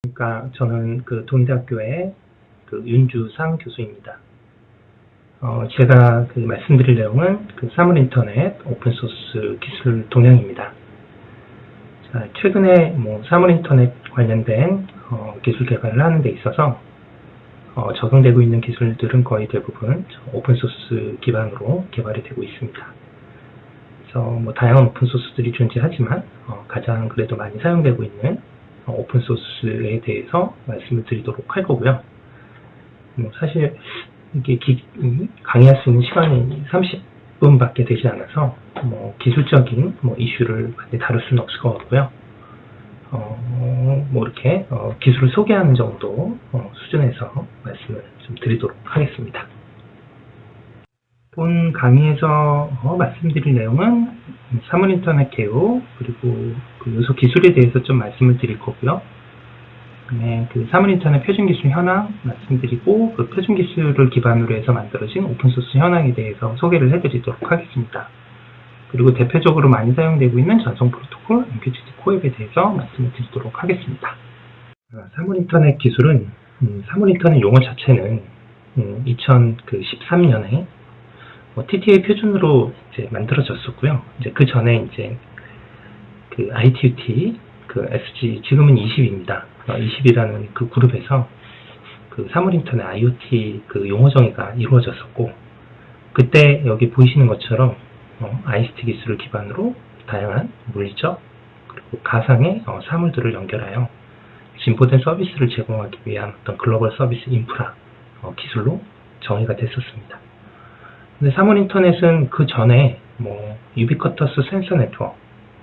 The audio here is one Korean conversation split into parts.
그러니까 저는 그 동대학교의 그 윤주상 교수입니다. 제가 그 말씀드릴 내용은 그 사물인터넷 오픈소스 기술 동향입니다. 자, 최근에 사물인터넷 관련된 기술 개발을 하는 데 있어서 적용되고 있는 기술들은 거의 대부분 오픈소스 기반으로 개발이 되고 있습니다. 그래서 다양한 오픈소스들이 존재하지만 가장 그래도 많이 사용되고 있는 오픈소스에 대해서 말씀을 드리도록 할 거고요. 사실 이게 강의할 수 있는 시간이 30분밖에 되지 않아서 기술적인 이슈를 많이 다룰 수는 없을 것 같고요. 이렇게 기술을 소개하는 정도 수준에서 말씀을 좀 드리도록 하겠습니다. 본 강의에서 말씀드릴 내용은 사물인터넷 개요 그리고 그 요소 기술에 대해서 좀 말씀을 드릴 거고요. 그 사물인터넷 표준기술 현황 말씀드리고 그 표준기술을 기반으로 해서 만들어진 오픈소스 현황에 대해서 소개를 해드리도록 하겠습니다. 그리고 대표적으로 많이 사용되고 있는 전송 프로토콜 MQTT 코앱에 대해서 말씀을 드리도록 하겠습니다. 사물인터넷 기술은 사물인터넷 용어 자체는 2013년에 TTA 표준으로 이제 만들어졌었고요. 이제 그 전에 이제 그 ITUT 그 SG 지금은 20입니다. 20이라는 그 그룹에서 그 사물인터넷 IoT 그 용어 정의가 이루어졌었고, 그때 여기 보이시는 것처럼 ICT 기술을 기반으로 다양한 물리적 그리고 가상의 사물들을 연결하여 진보된 서비스를 제공하기 위한 어떤 글로벌 서비스 인프라 기술로 정의가 됐었습니다. 근데 사물인터넷은 그 전에 유비쿼터스 센서 네트워크,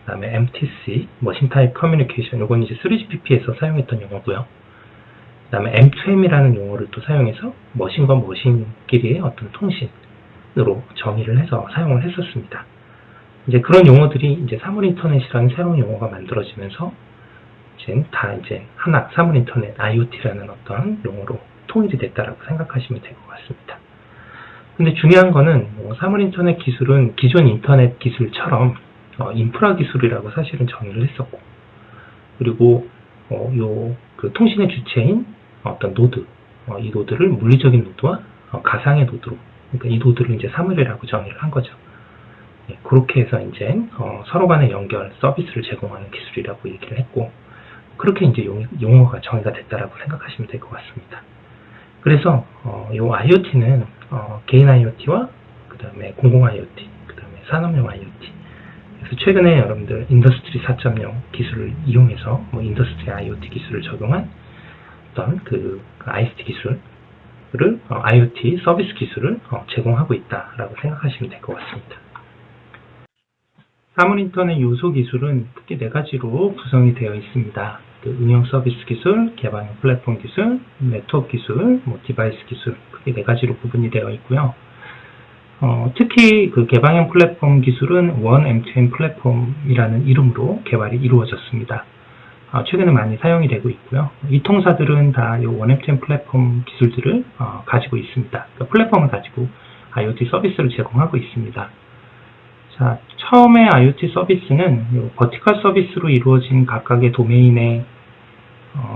그 다음에 MTC, 머신 타입 커뮤니케이션, 요건 이제 3GPP에서 사용했던 용어고요. 그 다음에 M2M이라는 용어를 또 사용해서 머신과 머신끼리의 어떤 통신으로 정의를 해서 사용을 했었습니다. 이제 그런 용어들이 이제 사물인터넷이라는 새로운 용어가 만들어지면서 이제 하나 사물인터넷 IoT라는 어떤 용어로 통일이 됐다라고 생각하시면 될 것 같습니다. 근데 중요한 거는 사물인터넷 기술은 기존 인터넷 기술처럼 인프라 기술이라고 사실은 정의를 했었고, 그리고 그 통신의 주체인 어떤 노드, 이 노드를 물리적인 노드와 가상의 노드로, 그러니까 이 노드를 이제 사물이라고 정의를 한 거죠. 그렇게 해서 이제 서로 간의 연결 서비스를 제공하는 기술이라고 얘기를 했고, 그렇게 이제 용어가 정의가 됐다라고 생각하시면 될 것 같습니다. 그래서 이 IoT는 개인 IoT와 그 다음에 공공 IoT, 그 다음에 산업용 IoT. 그래서 최근에 여러분들 인더스트리 4.0 기술을 이용해서 인더스트리 IoT 기술을 적용한 어떤 그 ICT 기술을 IoT 서비스 기술을 제공하고 있다라고 생각하시면 될 것 같습니다. 사물인터넷 요소 기술은 크게 4가지로 구성이 되어 있습니다. 그 운영 서비스 기술, 개방형 플랫폼 기술, 네트워크 기술, 디바이스 기술, 크게 4가지로 구분이 되어 있고요. 특히 그 개방형 플랫폼 기술은 One M2M 플랫폼이라는 이름으로 개발이 이루어졌습니다. 최근에 많이 사용이 되고 있고요. 이 통사들은 다 이 One M2M 플랫폼 기술들을 가지고 있습니다. 그러니까 플랫폼을 가지고 IoT 서비스를 제공하고 있습니다. 자, 처음에 IoT 서비스는 버티컬 서비스로 이루어진 각각의 도메인의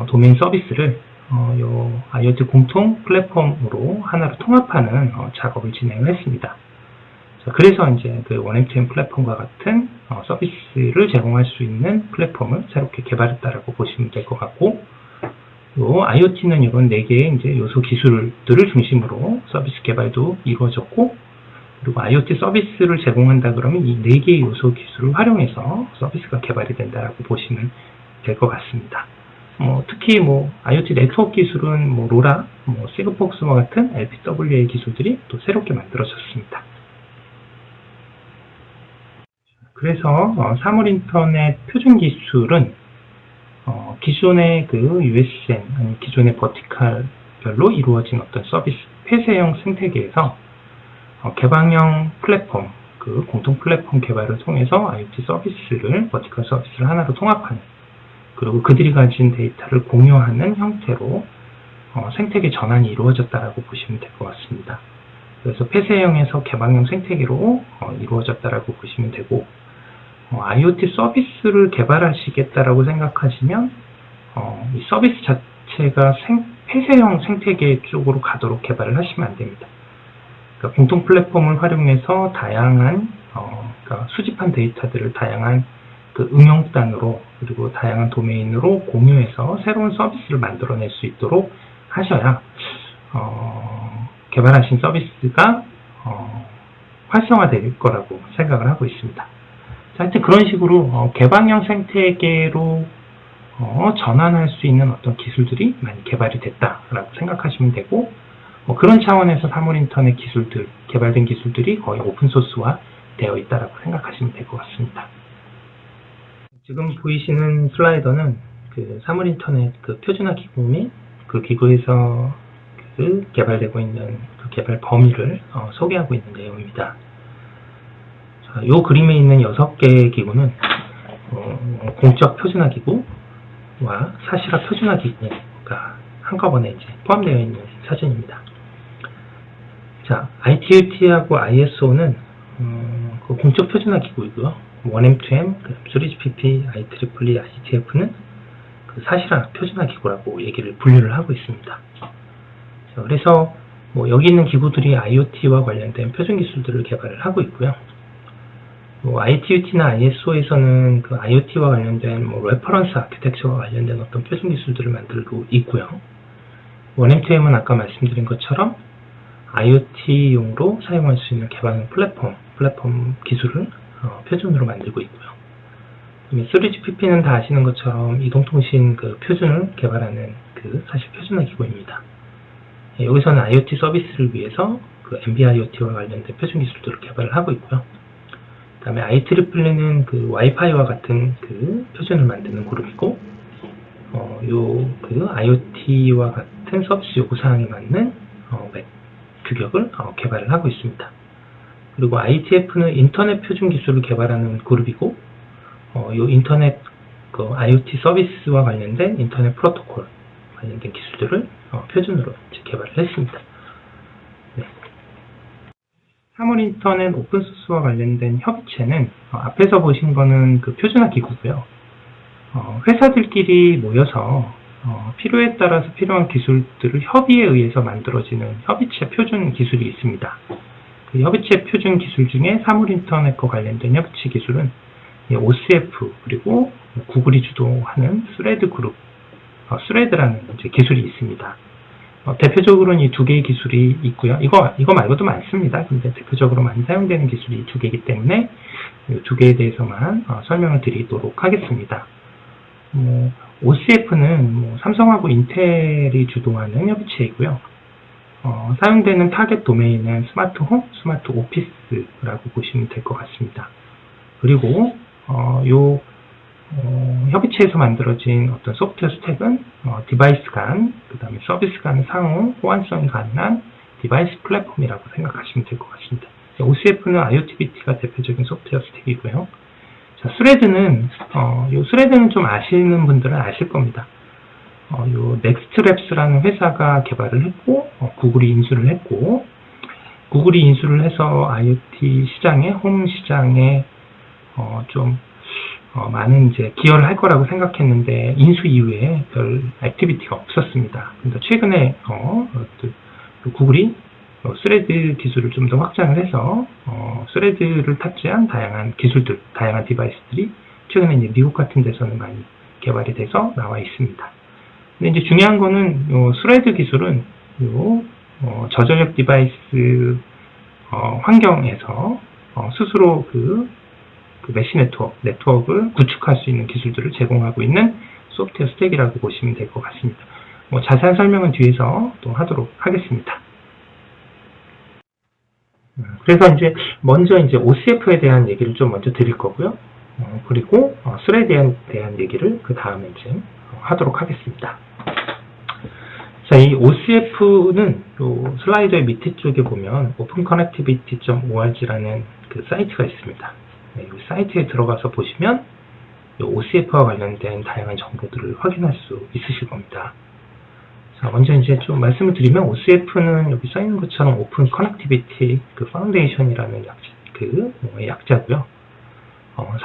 도메인 서비스를 IoT 공통 플랫폼으로 하나로 통합하는 작업을 진행을 했습니다. 자, 그래서 이제 그 OneM2M 플랫폼과 같은 서비스를 제공할 수 있는 플랫폼을 새롭게 개발했다라고 보시면 될 것 같고, IoT는 이런 4개의 이제 요소 기술들을 중심으로 서비스 개발도 이루어졌고, 그리고 IoT 서비스를 제공한다 그러면 이 4개의 요소 기술을 활용해서 서비스가 개발이 된다라고 보시면 될 것 같습니다. 특히 IoT 네트워크 기술은 로라, 시그폭스와 같은 LPWA 기술들이 또 새롭게 만들어졌습니다. 그래서 사물인터넷 표준 기술은 기존의 그 USN, 아니 기존의 버티컬별로 이루어진 어떤 서비스 폐쇄형 생태계에서 개방형 플랫폼, 그 공통 플랫폼 개발을 통해서 IoT 서비스를, 버티컬 서비스를 하나로 통합하는, 그리고 그들이 가진 데이터를 공유하는 형태로 생태계 전환이 이루어졌다라고 보시면 될 것 같습니다. 그래서 폐쇄형에서 개방형 생태계로 이루어졌다라고 보시면 되고, IoT 서비스를 개발하시겠다라고 생각하시면 이 서비스 자체가 폐쇄형 생태계 쪽으로 가도록 개발을 하시면 안 됩니다. 그러니까 공통 플랫폼을 활용해서 다양한 그러니까 수집한 데이터들을 다양한 그 응용단으로 그리고 다양한 도메인으로 공유해서 새로운 서비스를 만들어낼 수 있도록 하셔야 개발하신 서비스가 활성화될 거라고 생각을 하고 있습니다. 자, 하여튼 그런 식으로 개방형 생태계로 전환할 수 있는 어떤 기술들이 많이 개발이 됐다라고 생각하시면 되고, 그런 차원에서 사물인터넷 기술들, 개발된 기술들이 거의 오픈소스화 되어 있다라고 생각하시면 될 것 같습니다. 지금 보이시는 슬라이더는 그 사물인터넷 그 표준화 기구 및 그 기구에서 그 개발되고 있는 그 개발 범위를 소개하고 있는 내용입니다. 자, 이 그림에 있는 6개의 기구는 공적 표준화 기구와 사실화 표준화 기구가 한꺼번에 이제 포함되어 있는 사진입니다. 자, ITUT하고 ISO는 그 공적 표준화 기구이고요. 1M2M, 3GPP, IEEE, IETF는 그 사실화 표준화 기구라고 얘기를 분류를 하고 있습니다. 자, 그래서 여기 있는 기구들이 IoT와 관련된 표준 기술들을 개발을 하고 있고요. ITUT나 ISO에서는 그 IoT와 관련된 레퍼런스 아키텍처와 관련된 어떤 표준 기술들을 만들고 있고요. 1M2M은 아까 말씀드린 것처럼 IoT용으로 사용할 수 있는 개방형 플랫폼 기술을 표준으로 만들고 있고요. 3GPP는 다 아시는 것처럼 이동통신 그 표준을 개발하는 그 사실 표준화 기구입니다. 여기서는 IoT 서비스를 위해서 그 NB-IoT와 관련된 표준 기술들을 개발을 하고 있고요. 그 다음에 IEEE는 그 와이파이와 같은 그 표준을 만드는 그룹이고, 그 IoT와 같은 서비스 요구사항에 맞는 규격을 개발을 하고 있습니다. 그리고 IETF는 인터넷 표준 기술을 개발하는 그룹이고, 이 인터넷 그 IoT 서비스와 관련된 인터넷 프로토콜 관련된 기술들을 표준으로 개발을 했습니다. 네. 사물인터넷 오픈소스와 관련된 협의체는 앞에서 보신 거는 그 표준화 기구고요. 회사들끼리 모여서 필요에 따라서 필요한 기술들을 협의에 의해서 만들어지는 협의체 표준 기술이 있습니다. 그 협의체 표준 기술 중에 사물인터넷과 관련된 협의체 기술은 OCF 그리고 구글이 주도하는 스레드 그룹, 스레드라는 기술이 있습니다. 대표적으로는 이 두 개의 기술이 있고요. 이거 말고도 많습니다. 근데 대표적으로 많이 사용되는 기술이 이 두 개이기 때문에 이 두 개에 대해서만 설명을 드리도록 하겠습니다. OCF는 삼성하고 인텔이 주도하는 협의체이고요. 사용되는 타겟 도메인은 스마트 홈, 스마트 오피스라고 보시면 될 것 같습니다. 그리고 협의체에서 만들어진 어떤 소프트웨어 스택은 디바이스 간, 그 다음에 서비스 간 상호 호환성이 가능한 디바이스 플랫폼이라고 생각하시면 될 것 같습니다. OCF는 IoTBT가 대표적인 소프트웨어 스택이고요. 자, 스레드는 좀 아시는 분들은 아실 겁니다. 요 넥스트랩스라는 회사가 개발을 했고, 구글이 인수를 했고, 구글이 인수를 해서 IoT 시장에, 홈 시장에 많은 이제 기여를 할 거라고 생각했는데 인수 이후에 별 액티비티가 없었습니다. 근데 최근에 구글이 스레드 기술을 좀 더 확장을 해서 스레드를 탑재한 다양한 기술들, 다양한 디바이스들이 최근에 이제 미국 같은 데서는 많이 개발이 돼서 나와 있습니다. 근데 이제 중요한 거는 스레드 기술은 저전력 디바이스 환경에서 스스로 그 메시 네트워크를 구축할 수 있는 기술들을 제공하고 있는 소프트웨어 스택이라고 보시면 될 것 같습니다. 자세한 설명은 뒤에서 또 하도록 하겠습니다. 그래서 먼저 OCF에 대한 얘기를 좀 먼저 드릴 거고요. 그리고 스레드에 대한 얘기를 그 다음에 하도록 하겠습니다. 자, 이 OCF는 요 슬라이드의 밑에 쪽에 보면 openconnectivity.org라는 그 사이트가 있습니다. 네, 이 사이트에 들어가서 보시면 이 OCF와 관련된 다양한 정보들을 확인할 수 있으실 겁니다. 자, 먼저 좀 말씀을 드리면 OCF는 여기 써 있는 것처럼 Open Connectivity 그 파운데이션이라는 약자고요.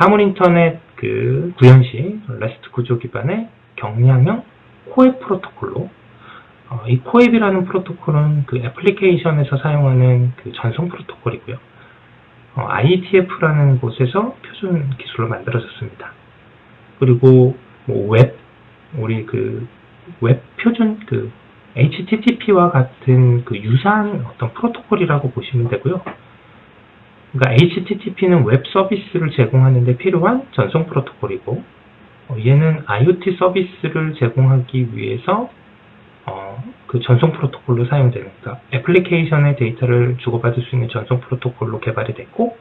사물인터넷 그 구현식 REST 구조 기반의 경량형 코앱 프로토콜로, 이 코앱이라는 프로토콜은 그 애플리케이션에서 사용하는 그 전송 프로토콜이고요. IETF라는 곳에서 표준 기술로 만들어졌습니다. 그리고 뭐 우리 그 웹 표준 그 HTTP와 같은 그 유사한 어떤 프로토콜이라고 보시면 되고요. 그러니까 HTTP는 웹 서비스를 제공하는 데 필요한 전송 프로토콜이고, 얘는 IoT 서비스를 제공하기 위해서 그 전송 프로토콜로 사용되는, 그러니까 애플리케이션의 데이터를 주고받을 수 있는 전송 프로토콜로 개발이 됐고,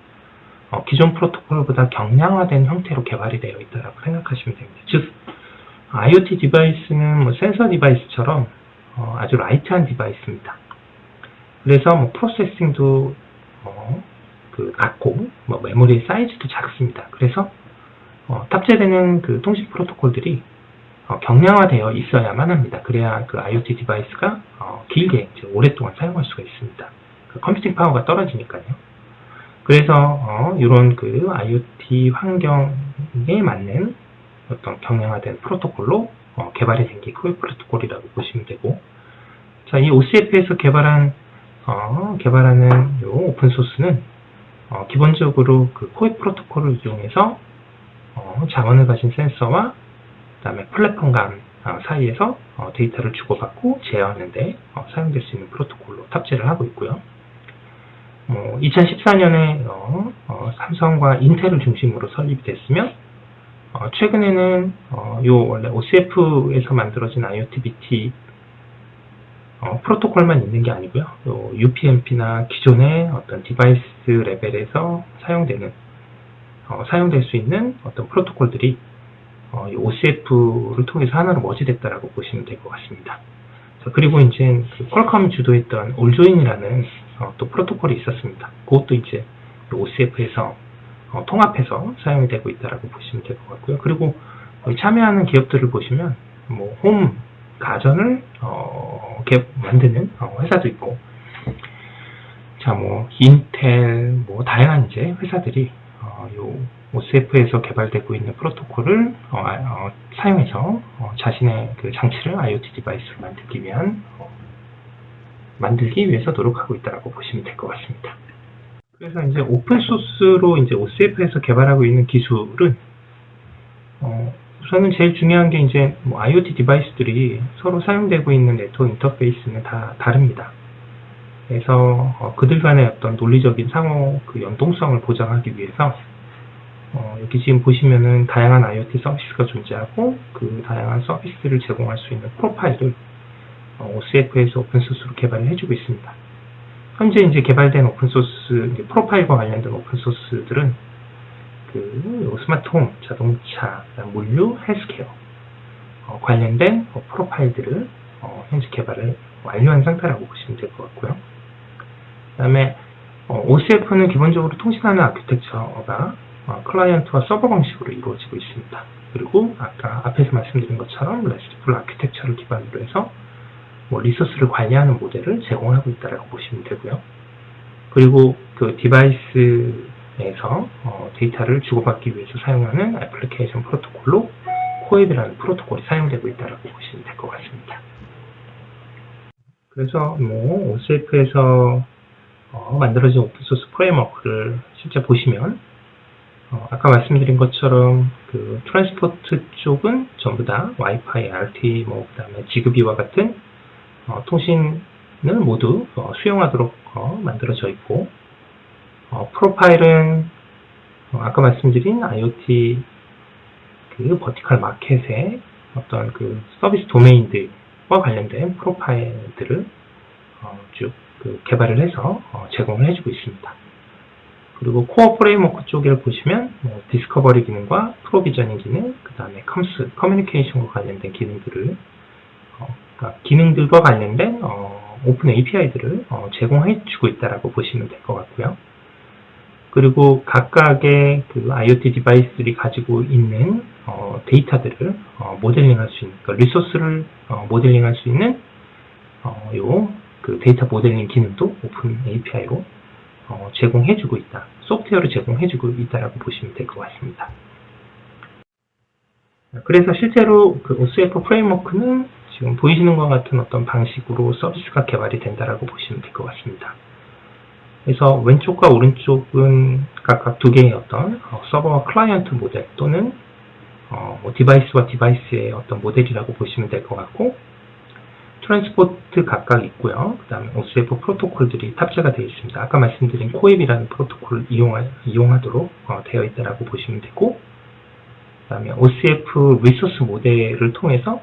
기존 프로토콜보다 경량화된 형태로 개발이 되어 있다고 생각하시면 됩니다. 즉, IoT 디바이스는 뭐 센서 디바이스처럼 아주 라이트한 디바이스입니다. 그래서 뭐 프로세싱도 낮고, 뭐 메모리 사이즈도 작습니다. 그래서 탑재되는 그 통신 프로토콜들이 경량화되어 있어야만 합니다. 그래야 그 IoT 디바이스가 길게 오랫동안 사용할 수가 있습니다. 그 컴퓨팅 파워가 떨어지니까요. 그래서 이런 그 IoT 환경에 맞는 어떤 경량화된 프로토콜로 개발이 된 게 코앱 프로토콜이라고 보시면 되고, 자, 이 OCF에서 개발하는 이 오픈 소스는 기본적으로 그 코앱 프로토콜을 이용해서 자원을 가진 센서와 그다음에 플랫폼 간 사이에서 데이터를 주고받고 제어하는 데 사용될 수 있는 프로토콜로 탑재를 하고 있고요. 2014년에 삼성과 인텔을 중심으로 설립이 됐으며, 최근에는 원래 OCF에서 만들어진 IoT-BT 프로토콜만 있는 게 아니고요. UPnP나 기존의 어떤 디바이스 레벨에서 사용될 수 있는 어떤 프로토콜들이 이 OCF를 통해서 하나로 머지됐다라고 보시면 될 것 같습니다. 자, 그리고 이제 그 퀄컴이 주도했던 올조인이라는 또 프로토콜이 있었습니다. 그것도 이제 OCF에서 통합해서 사용이 되고 있다라고 보시면 될 것 같고요. 그리고 참여하는 기업들을 보시면 뭐 홈 가전을 만드는 회사도 있고, 자, 뭐 인텔, 뭐 다양한 이제 회사들이 요 OCF에서 개발되고 있는 프로토콜을 사용해서 자신의 그 장치를 IoT 디바이스로 만들기 위해서 노력하고 있다고 보시면 될 것 같습니다. 그래서 이제 오픈 소스로 이제 OCF에서 개발하고 있는 기술은 우선은 제일 중요한 게 이제 뭐 IoT 디바이스들이 서로 사용되고 있는 네트워크 인터페이스는 다 다릅니다. 그래서 그들 간의 어떤 논리적인 상호 그 연동성을 보장하기 위해서 여기 지금 보시면은 다양한 IoT 서비스가 존재하고, 그 다양한 서비스를 제공할 수 있는 프로파일을 OCF에서 오픈소스로 개발을 해주고 있습니다. 현재 이제 개발된 오픈소스, 프로파일과 관련된 오픈소스들은 그 스마트홈, 자동차, 물류, 헬스케어 관련된 프로파일들을 현재 개발을 완료한 상태라고 보시면 될 것 같고요. 그 다음에 OCF는 기본적으로 통신하는 아키텍처가 클라이언트와 서버 방식으로 이루어지고 있습니다. 그리고 아까 앞에서 말씀드린 것처럼 RESTful 아키텍처를 기반으로 해서 뭐 리소스를 관리하는 모델을 제공하고 있다고 보시면 되고요. 그리고 그 디바이스에서 데이터를 주고받기 위해서 사용하는 애플리케이션 프로토콜로 코앱이라는 프로토콜이 사용되고 있다고 보시면 될 것 같습니다. 그래서 뭐 OCF에서 만들어진 오픈소스 프레임워크를 실제 보시면 아까 말씀드린 것처럼 그 트랜스포트 쪽은 전부 다 와이파이, RT, 뭐 그다음에 지그비와 같은 통신을 모두 수용하도록 만들어져 있고, 프로파일은 아까 말씀드린 IoT 그 버티컬 마켓의 어떤 그 서비스 도메인들과 관련된 프로파일들을 쭉 그 개발을 해서 제공을 해주고 있습니다. 그리고 코어 프레임워크 쪽을 보시면 디스커버리 기능과 프로비저닝 기능, 그 다음에 커뮤니케이션과 관련된 기능들을 그러니까 기능들과 관련된 오픈 API들을 제공해주고 있다라고 보시면 될 것 같고요. 그리고 각각의 그 IoT 디바이스들이 가지고 있는 데이터들을 모델링할 수 있는, 그러니까 리소스를 모델링할 수 있는 그 데이터 모델링 기능도 오픈 API로 제공해주고 있다, 소프트웨어를 제공해주고 있다라고 보시면 될 것 같습니다. 그래서 실제로 그 OSF 프레임워크는 지금 보이시는 것 같은 어떤 방식으로 서비스가 개발이 된다라고 보시면 될 것 같습니다. 그래서 왼쪽과 오른쪽은 각각 두 개의 어떤 서버와 클라이언트 모델 또는 디바이스와 디바이스의 어떤 모델이라고 보시면 될 것 같고, 트랜스포트 각각 있고요. 그 다음에 OSF 프로토콜들이 탑재가 되어 있습니다. 아까 말씀드린 코앱이라는 프로토콜을 이용하도록 되어 있다라고 보시면 되고, 그 다음에 OSF 리소스 모델을 통해서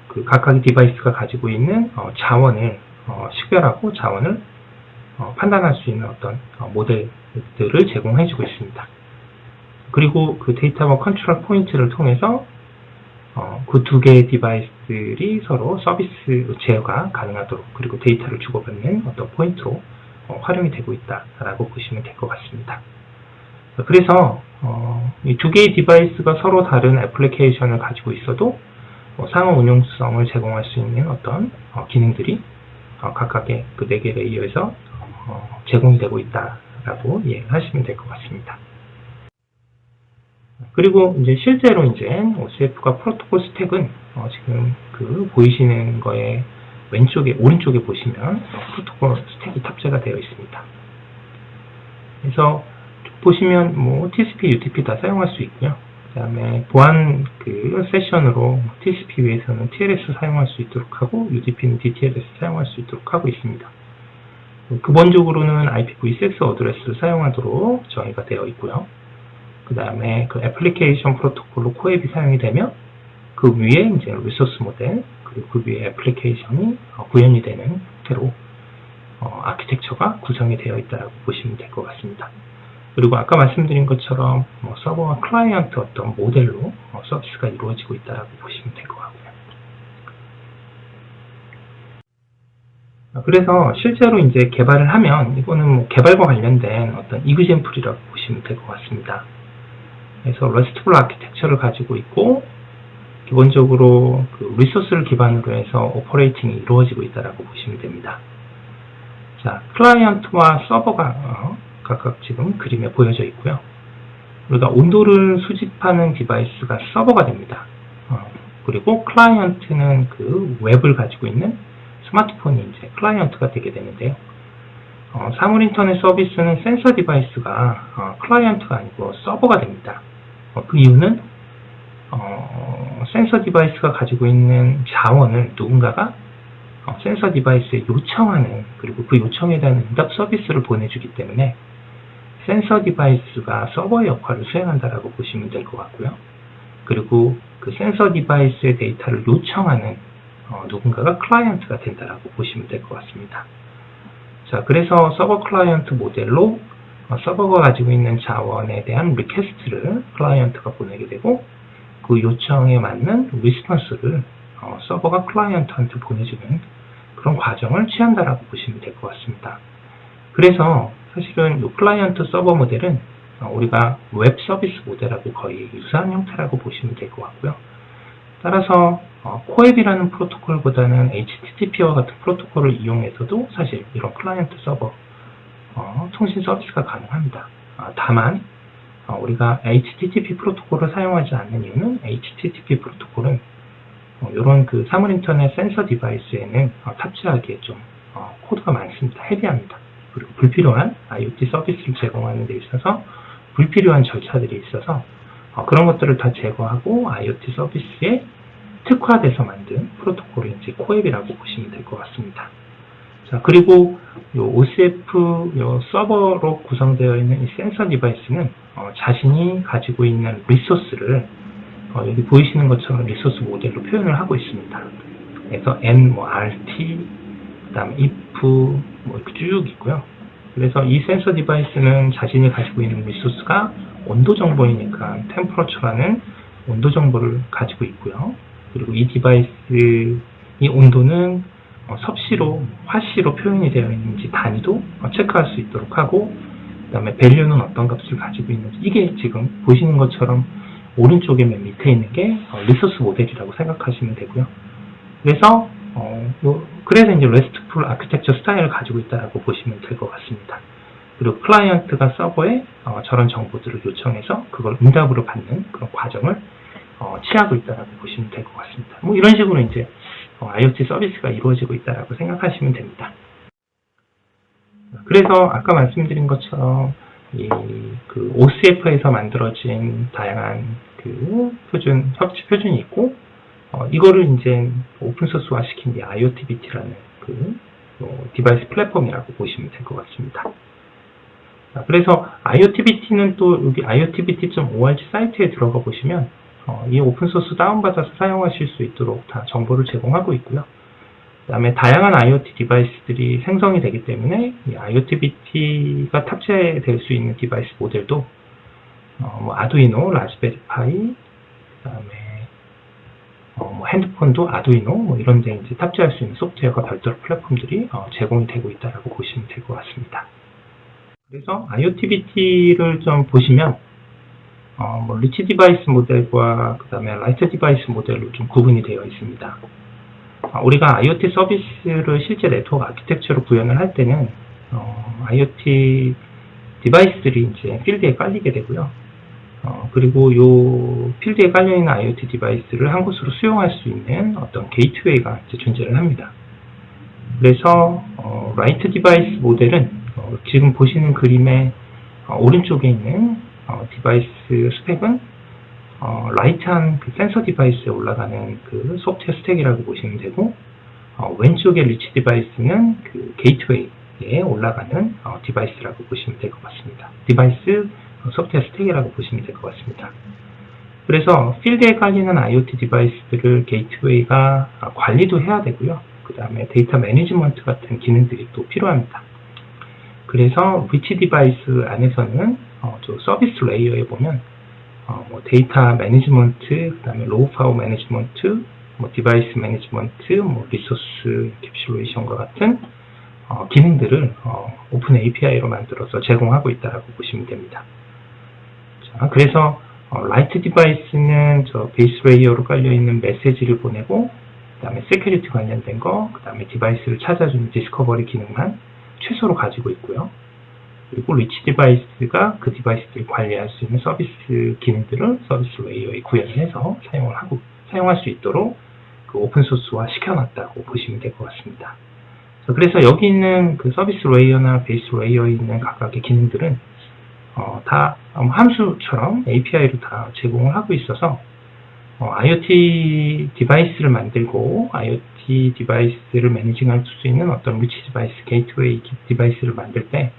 그 각각의 디바이스가 가지고 있는 자원을 식별하고 자원을 판단할 수 있는 어떤 모델들을 제공해주고 있습니다. 그리고 그 데이터와 컨트롤 포인트를 통해서 그 두 개의 디바이스들이 서로 서비스 제어가 가능하도록, 그리고 데이터를 주고받는 어떤 포인트로 활용이 되고 있다라고 보시면 될 것 같습니다. 그래서 이 두 개의 디바이스가 서로 다른 애플리케이션을 가지고 있어도 상호 운용성을 제공할 수 있는 어떤 기능들이 각각의 그 네 개 레이어에서 제공이 되고 있다라고 이해하시면 될 것 같습니다. 그리고 이제 실제로 이제 OSF가 프로토콜 스택은 지금 그 보이시는 거에 오른쪽에 보시면 프로토콜 스택이 탑재가 되어 있습니다. 그래서 보시면 뭐 TCP, UDP 다 사용할 수 있고요. 그 다음에 보안 그 세션으로 TCP 위에서는 TLS 사용할 수 있도록 하고, UDP는 DTLS 사용할 수 있도록 하고 있습니다. 기본적으로는 IPv6 어드레스를 사용하도록 정의가 되어 있고요. 그 다음에 그 애플리케이션 프로토콜로 코앱이 사용이 되면 그 위에 이제 리소스 모델, 그리고 그 위에 애플리케이션이 구현이 되는 형태로 아키텍처가 구성이 되어 있다고 보시면 될 것 같습니다. 그리고 아까 말씀드린 것처럼 서버와 클라이언트 어떤 모델로 서비스가 이루어지고 있다고 보시면 될 것 같고요. 그래서 실제로 이제 개발을 하면 이거는 뭐 개발과 관련된 어떤 이그젬플이라고 보시면 될 것 같습니다. 그래서 RESTful 아키텍처를 가지고 있고, 기본적으로 그 리소스를 기반으로 해서 오퍼레이팅이 이루어지고 있다고 보시면 됩니다. 자, 클라이언트와 서버가 각각 지금 그림에 보여져 있고요. 우리가 온도를 수집하는 디바이스가 서버가 됩니다. 그리고 클라이언트는 그 웹을 가지고 있는 스마트폰이 이제 클라이언트가 되게 되는데요. 사물 인터넷 서비스는 센서 디바이스가 클라이언트가 아니고 서버가 됩니다. 그 이유는 센서 디바이스가 가지고 있는 자원을 누군가가 센서 디바이스에 요청하는, 그리고 그 요청에 대한 응답 서비스를 보내주기 때문에 센서 디바이스가 서버의 역할을 수행한다라고 보시면 될 것 같고요. 그리고 그 센서 디바이스의 데이터를 요청하는 누군가가 클라이언트가 된다라고 보시면 될 것 같습니다. 자, 그래서 서버 클라이언트 모델로 서버가 가지고 있는 자원에 대한 리퀘스트를 클라이언트가 보내게 되고, 그 요청에 맞는 리스폰스를 서버가 클라이언트한테 보내주는 그런 과정을 취한다라고 보시면 될 것 같습니다. 그래서 사실은 이 클라이언트 서버 모델은 우리가 웹 서비스 모델하고 거의 유사한 형태라고 보시면 될 것 같고요. 따라서 코앱이라는 프로토콜보다는 HTTP와 같은 프로토콜을 이용해서도 사실 이런 클라이언트 서버 통신 서비스가 가능합니다. 다만 우리가 HTTP 프로토콜을 사용하지 않는 이유는 HTTP 프로토콜은 이런 그 사물 인터넷 센서 디바이스에는 탑재하기에 좀 코드가 많습니다. 헤비합니다. 그리고 불필요한 IoT 서비스를 제공하는 데 있어서 불필요한 절차들이 있어서 그런 것들을 다 제거하고 IoT 서비스에 특화돼서 만든 프로토콜이 이제 코앱이라고 보시면 될 것 같습니다. 자, 그리고 요 OSF 요 서버로 구성되어 있는 이 센서 디바이스는 자신이 가지고 있는 리소스를 여기 보이시는 것처럼 리소스 모델로 표현을 하고 있습니다. 그래서 N, RT, 그 다음에 if 이렇게 쭉 있고요. 그래서 이 센서 디바이스는 자신이 가지고 있는 리소스가 온도 정보이니까 템퍼러처라는 온도 정보를 가지고 있고요. 그리고 이 디바이스의 온도는 섭씨로, 화씨로 표현이 되어 있는지 단위도 체크할 수 있도록 하고, 그 다음에 밸류는 어떤 값을 가지고 있는지, 이게 지금 보시는 것처럼 오른쪽에 맨 밑에 있는 게 리소스 모델이라고 생각하시면 되고요. 그래서 그래서 이제 RESTful 아키텍처 스타일을 가지고 있다고 보시면 될 것 같습니다. 그리고 클라이언트가 서버에 저런 정보들을 요청해서 그걸 응답으로 받는 그런 과정을 취하고 있다라고 보시면 될 것 같습니다. 뭐 이런 식으로 이제 IoT 서비스가 이루어지고 있다라고 생각하시면 됩니다. 그래서 아까 말씀드린 것처럼 그 OCF에서 만들어진 다양한 그 협치 표준이 있고 이거를 이제 오픈소스화 시킨 게 IoTBT라는 그 디바이스 플랫폼이라고 보시면 될 것 같습니다. 그래서 IoTBT는 또 여기 iotbt.org 사이트에 들어가 보시면 이 오픈소스 다운받아서 사용하실 수 있도록 다 정보를 제공하고 있고요. 그 다음에 다양한 IoT 디바이스들이 생성이 되기 때문에 이 IoTBT가 탑재될 수 있는 디바이스 모델도 뭐 아두이노, 라즈베리 파이, 그 다음에 뭐 핸드폰도 아두이노 뭐 이런 데 이제 탑재할 수 있는 소프트웨어가 별도로 플랫폼들이 제공이 되고 있다라고 보시면 될 것 같습니다. 그래서 IoTBT를 좀 보시면 뭐 리치 디바이스 모델과 그 다음에 라이트 디바이스 모델로 좀 구분이 되어 있습니다. 우리가 IoT 서비스를 실제 네트워크 아키텍처로 구현을 할 때는 IoT 디바이스들이 이제 필드에 깔리게 되고요. 그리고 이 필드에 깔려있는 IoT 디바이스를 한 곳으로 수용할 수 있는 어떤 게이트웨이가 이제 존재를 합니다. 그래서 라이트 디바이스 모델은 지금 보시는 그림의 오른쪽에 있는 디바이스 스펙은 라이트한 그 센서 디바이스에 올라가는 그 소프트웨어 스택이라고 보시면 되고 왼쪽의 리치 디바이스는 그 게이트웨이에 올라가는 디바이스라고 보시면 될 것 같습니다. 디바이스 소프트웨어 스택이라고 보시면 될 것 같습니다. 그래서 필드에 깔리는 IoT 디바이스들을 게이트웨이가 관리도 해야 되고요. 그 다음에 데이터 매니지먼트 같은 기능들이 또 필요합니다. 그래서 리치 디바이스 안에서는 저 서비스 레이어에 보면 뭐 데이터 매니지먼트, 그 다음에 로우 파워 매니지먼트, 뭐 디바이스 매니지먼트, 뭐 리소스 캡슐레이션과 같은 기능들을 오픈 API로 만들어서 제공하고 있다라고 보시면 됩니다. 자, 그래서 라이트 디바이스는 저 베이스 레이어로 깔려 있는 메시지를 보내고, 그 다음에 세큐리티 관련된 거, 그 다음에 디바이스를 찾아주는 디스커버리 기능만 최소로 가지고 있고요. 그리고 리치 디바이스가 그 디바이스들을 관리할 수 있는 서비스 기능들을 서비스 레이어에 구현을 해서 사용할 수 있도록 그 오픈소스화 시켜놨다고 보시면 될 것 같습니다. 그래서 여기 있는 그 서비스 레이어나 베이스 레이어에 있는 각각의 기능들은 다 함수처럼 API로 다 제공을 하고 있어서 IoT 디바이스를 만들고 IoT 디바이스를 매니징할 수 있는 어떤 리치 디바이스, 게이트웨이 디바이스를 만들 때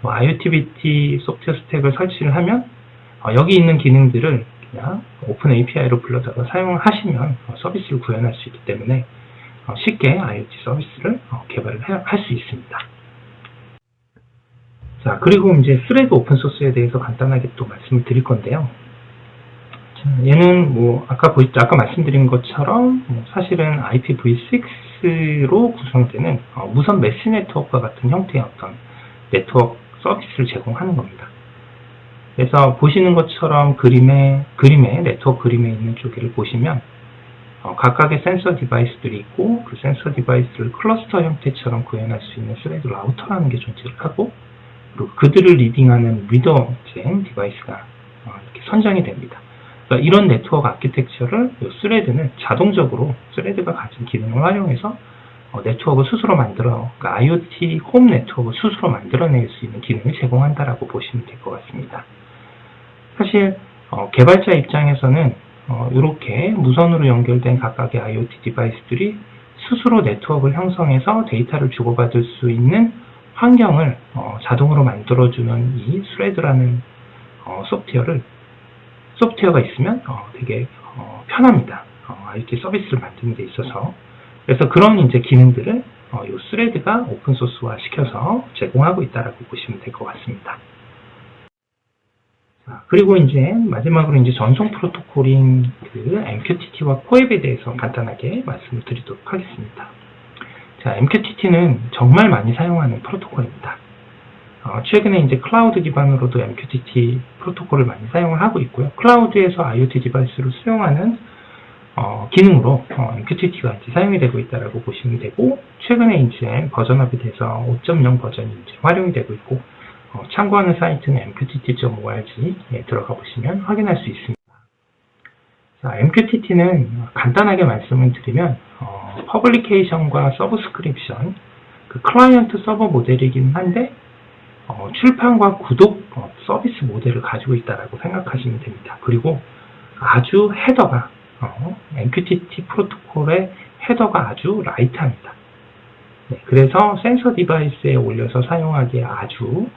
IoTBT 소프트웨어 스택을 설치를 하면 여기 있는 기능들을 그냥 오픈 API로 불러다가 사용하시면 서비스를 구현할 수 있기 때문에 쉽게 IoT 서비스를 개발을 할 수 있습니다. 자, 그리고 이제 스레드 오픈소스에 대해서 간단하게 또 말씀을 드릴 건데요. 자, 얘는 뭐 아까 말씀드린 것처럼 사실은 IPv6로 구성되는 무선 메시 네트워크와 같은 형태의 어떤 네트워크 서비스를 제공하는 겁니다. 그래서 보시는 것처럼 그림의 네트워크 그림에 있는 쪽을 보시면 각각의 센서 디바이스들이 있고 그 센서 디바이스를 클러스터 형태처럼 구현할 수 있는 스레드 라우터라는 게 존재를 하고, 그리고 그들을 리딩하는 리더젠 디바이스가 이렇게 선정이 됩니다. 그러니까 이런 네트워크 아키텍처를 이 스레드는 자동적으로 스레드가 가진 기능을 활용해서 네트워크 스스로 그러니까 IoT 홈 네트워크 스스로 만들어낼 수 있는 기능을 제공한다라고 보시면 될 것 같습니다. 사실 개발자 입장에서는 이렇게 무선으로 연결된 각각의 IoT 디바이스들이 스스로 네트워크를 형성해서 데이터를 주고받을 수 있는 환경을 자동으로 만들어주는 이 스레드라는 소프트웨어가 있으면 되게 편합니다. IoT 서비스를 만드는 데 있어서. 그래서 그런 이제 기능들을 이 스레드가 오픈소스화 시켜서 제공하고 있다라고 보시면 될 것 같습니다. 자, 그리고 이제 마지막으로 이제 전송 프로토콜인 그 MQTT와 코앱에 대해서 간단하게 말씀을 드리도록 하겠습니다. 자, MQTT는 정말 많이 사용하는 프로토콜입니다. 최근에 이제 클라우드 기반으로도 MQTT 프로토콜을 많이 사용을 하고 있고요. 클라우드에서 IoT 디바이스를 수용하는 기능으로 MQTT가 이제 사용이 되고 있다라고 보시면 되고, 최근에 이제 버전업이 돼서 5.0 버전이 이제 활용이 되고 있고, 참고하는 사이트는 mqtt.org에 들어가 보시면 확인할 수 있습니다. 자, MQTT는 간단하게 말씀을 드리면 퍼블리케이션과 서브스크립션, 그 클라이언트 서버 모델이긴 한데 출판과 구독 서비스 모델을 가지고 있다고 생각하시면 됩니다. 그리고 아주 헤더가 MQTT 프로토콜의 헤더가 아주 라이트합니다. 네, 그래서 센서 디바이스에 올려서 사용하기에 아주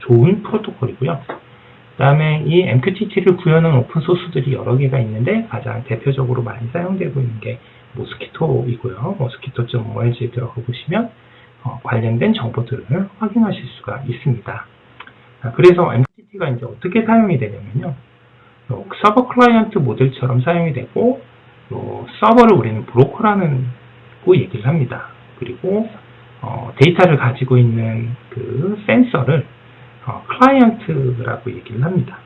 좋은 프로토콜이고요. 그 다음에 이 MQTT를 구현한 오픈소스들이 여러 개가 있는데 가장 대표적으로 많이 사용되고 있는 게 모스키토이고요. 모스키토.org에 들어가 보시면 관련된 정보들을 확인하실 수가 있습니다. 그래서 MQTT가 이제 어떻게 사용이 되냐면요. 서버 클라이언트 모델처럼 사용이 되고, 서버를 우리는 브로커라는 얘기를 합니다. 그리고 데이터를 가지고 있는 그 센서를 클라이언트라고 얘기를 합니다.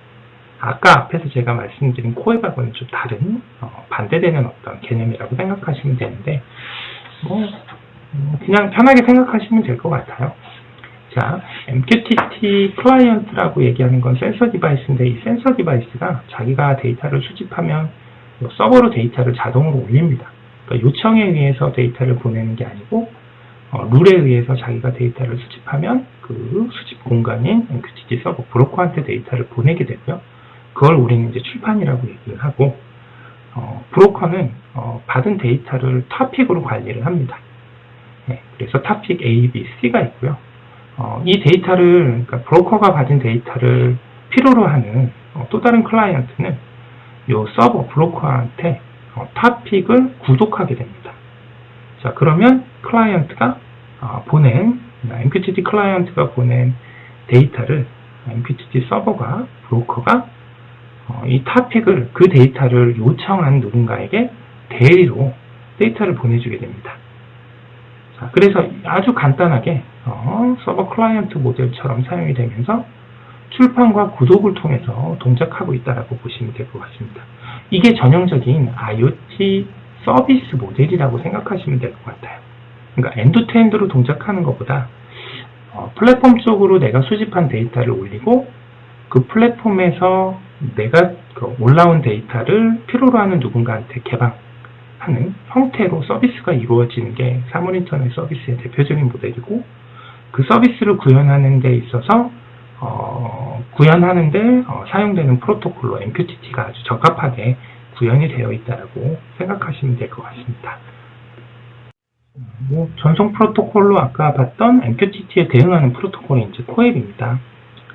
아까 앞에서 제가 말씀드린 코웹하고는 좀 다른 반대되는 어떤 개념이라고 생각하시면 되는데 그냥 편하게 생각하시면 될 것 같아요. 자, MQTT 클라이언트라고 얘기하는 건 센서 디바이스인데 이 센서 디바이스가 자기가 데이터를 수집하면 서버로 데이터를 자동으로 올립니다. 그러니까 요청에 의해서 데이터를 보내는 게 아니고 룰에 의해서 자기가 데이터를 수집하면 그 수집 공간인 MQTT 서버 브로커한테 데이터를 보내게 되고요. 그걸 우리는 이제 출판이라고 얘기를 하고, 브로커는 받은 데이터를 토픽으로 관리를 합니다. 네, 그래서 토픽 A, B, C가 있고요. 이 데이터를, 그러니까 브로커가 가진 데이터를 필요로 하는 또 다른 클라이언트는 이 서버 브로커한테 토픽을 구독하게 됩니다. 자, 그러면 클라이언트가 MQTT 클라이언트가 보낸 데이터를 MQTT 서버가, 브로커가 이 토픽을, 그 데이터를 요청한 누군가에게 대리로 데이터를 보내주게 됩니다. 자, 그래서 아주 간단하게 서버 클라이언트 모델처럼 사용이 되면서 출판과 구독을 통해서 동작하고 있다고 보시면 될 것 같습니다. 이게 전형적인 IoT 서비스 모델이라고 생각하시면 될 것 같아요. 그러니까 엔드투엔드로 동작하는 것보다 플랫폼 쪽으로 내가 수집한 데이터를 올리고 그 플랫폼에서 내가 올라온 데이터를 필요로 하는 누군가한테 개방하는 형태로 서비스가 이루어지는 게 사물인터넷 서비스의 대표적인 모델이고, 그 서비스를 구현하는 데 있어서 사용되는 프로토콜로 MQTT가 아주 적합하게 구현이 되어 있다고 생각하시면 될 것 같습니다. 전송 프로토콜로 아까 봤던 MQTT에 대응하는 프로토콜이 이제 코웹입니다.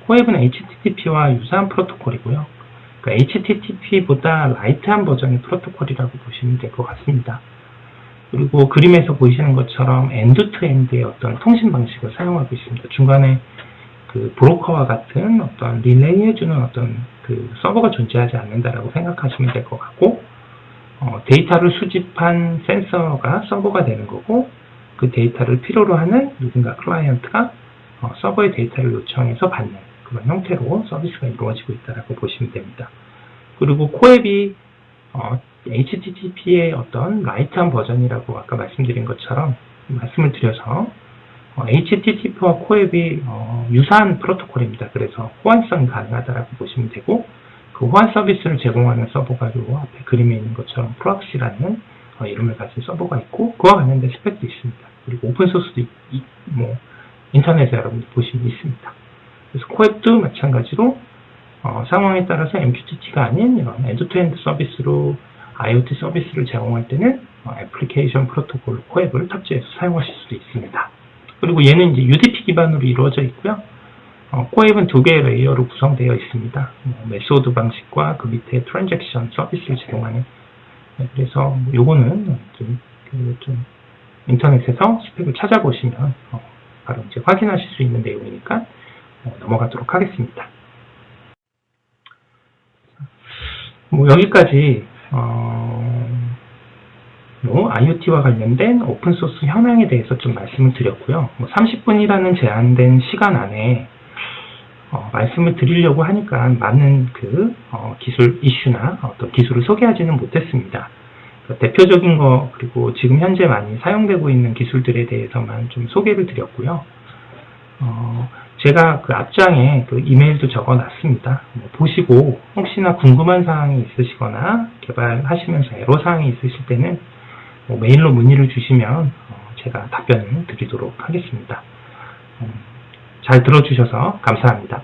코웹은 HTTP와 유사한 프로토콜이고요. 그러니까 HTTP보다 라이트한 버전의 프로토콜이라고 보시면 될 것 같습니다. 그리고 그림에서 보이시는 것처럼 엔드-투-엔드의 어떤 통신 방식을 사용하고 있습니다. 중간에 그 브로커와 같은 어떤 릴레이해주는 어떤 그 서버가 존재하지 않는다라고 생각하시면 될 것 같고, 데이터를 수집한 센서가 서버가 되는 거고, 그 데이터를 필요로 하는 누군가 클라이언트가 서버의 데이터를 요청해서 받는 그런 형태로 서비스가 이루어지고 있다고 보시면 됩니다. 그리고 코웹이 HTTP의 어떤 라이트한 버전이라고 아까 말씀드린 것처럼 말씀을 드려서 HTTP와 코웹이 유사한 프로토콜입니다. 그래서 호환성이 가능하다고 보시면 되고, 그 호환 서비스를 제공하는 서버가 요 앞에 그림에 있는 것처럼 프록시라는 이름을 가진 서버가 있고, 그와 관련된 스펙도 있습니다. 그리고 오픈소스도 인터넷에 여러분들 보시면 있습니다. 그래서 코웹도 마찬가지로 상황에 따라서 MQTT가 아닌 이런 엔드-투-엔드 서비스로 IoT 서비스를 제공할 때는 애플리케이션 프로토콜 코웹을 탑재해서 사용하실 수도 있습니다. 그리고 얘는 이제 UDP 기반으로 이루어져 있고요. 코웹은 두 개의 레이어로 구성되어 있습니다. 메소드 방식과 그 밑에 트랜잭션 서비스를 제공하는. 그래서 요거는 좀 인터넷에서 스펙을 찾아보시면 바로 이제 확인하실 수 있는 내용이니까 넘어가도록 하겠습니다. 여기까지 IoT와 관련된 오픈소스 현황에 대해서 좀 말씀을 드렸고요. 30분이라는 제한된 시간 안에 말씀을 드리려고 하니까 많은 기술 이슈나 어떤 기술을 소개하지는 못했습니다. 대표적인 거, 그리고 지금 현재 많이 사용되고 있는 기술들에 대해서만 좀 소개를 드렸고요. 제가 그 앞장에 그 이메일도 적어 놨습니다. 보시고 혹시나 궁금한 사항이 있으시거나 개발하시면서 애로사항이 있으실 때는 메일로 문의를 주시면 제가 답변을 드리도록 하겠습니다. 잘 들어주셔서 감사합니다.